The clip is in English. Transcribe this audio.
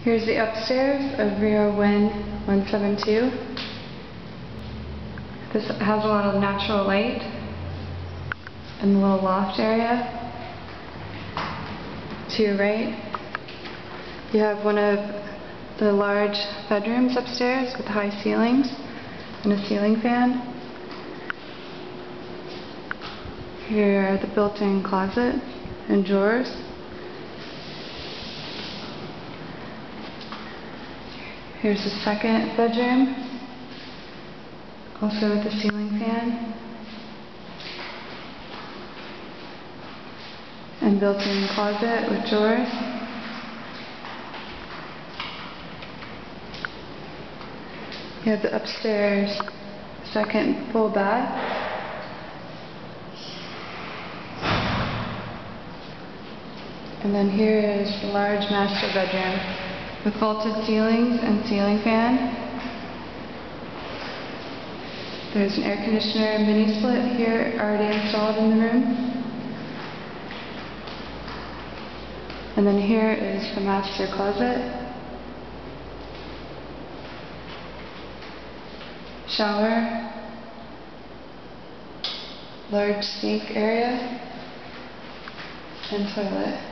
Here's the upstairs of Rio Win 172. This has a lot of natural light and a little loft area. To your right, you have one of the large bedrooms upstairs with high ceilings and a ceiling fan. Here are the built-in closet and drawers. Here's the second bedroom, also with a ceiling fan and built-in closet with drawers. You have the upstairs second full bath. And then here is the large master bedroom with vaulted ceilings and ceiling fan. There's an air conditioner mini split here already installed in the room. And then here is the master closet, shower, large sink area, and toilet.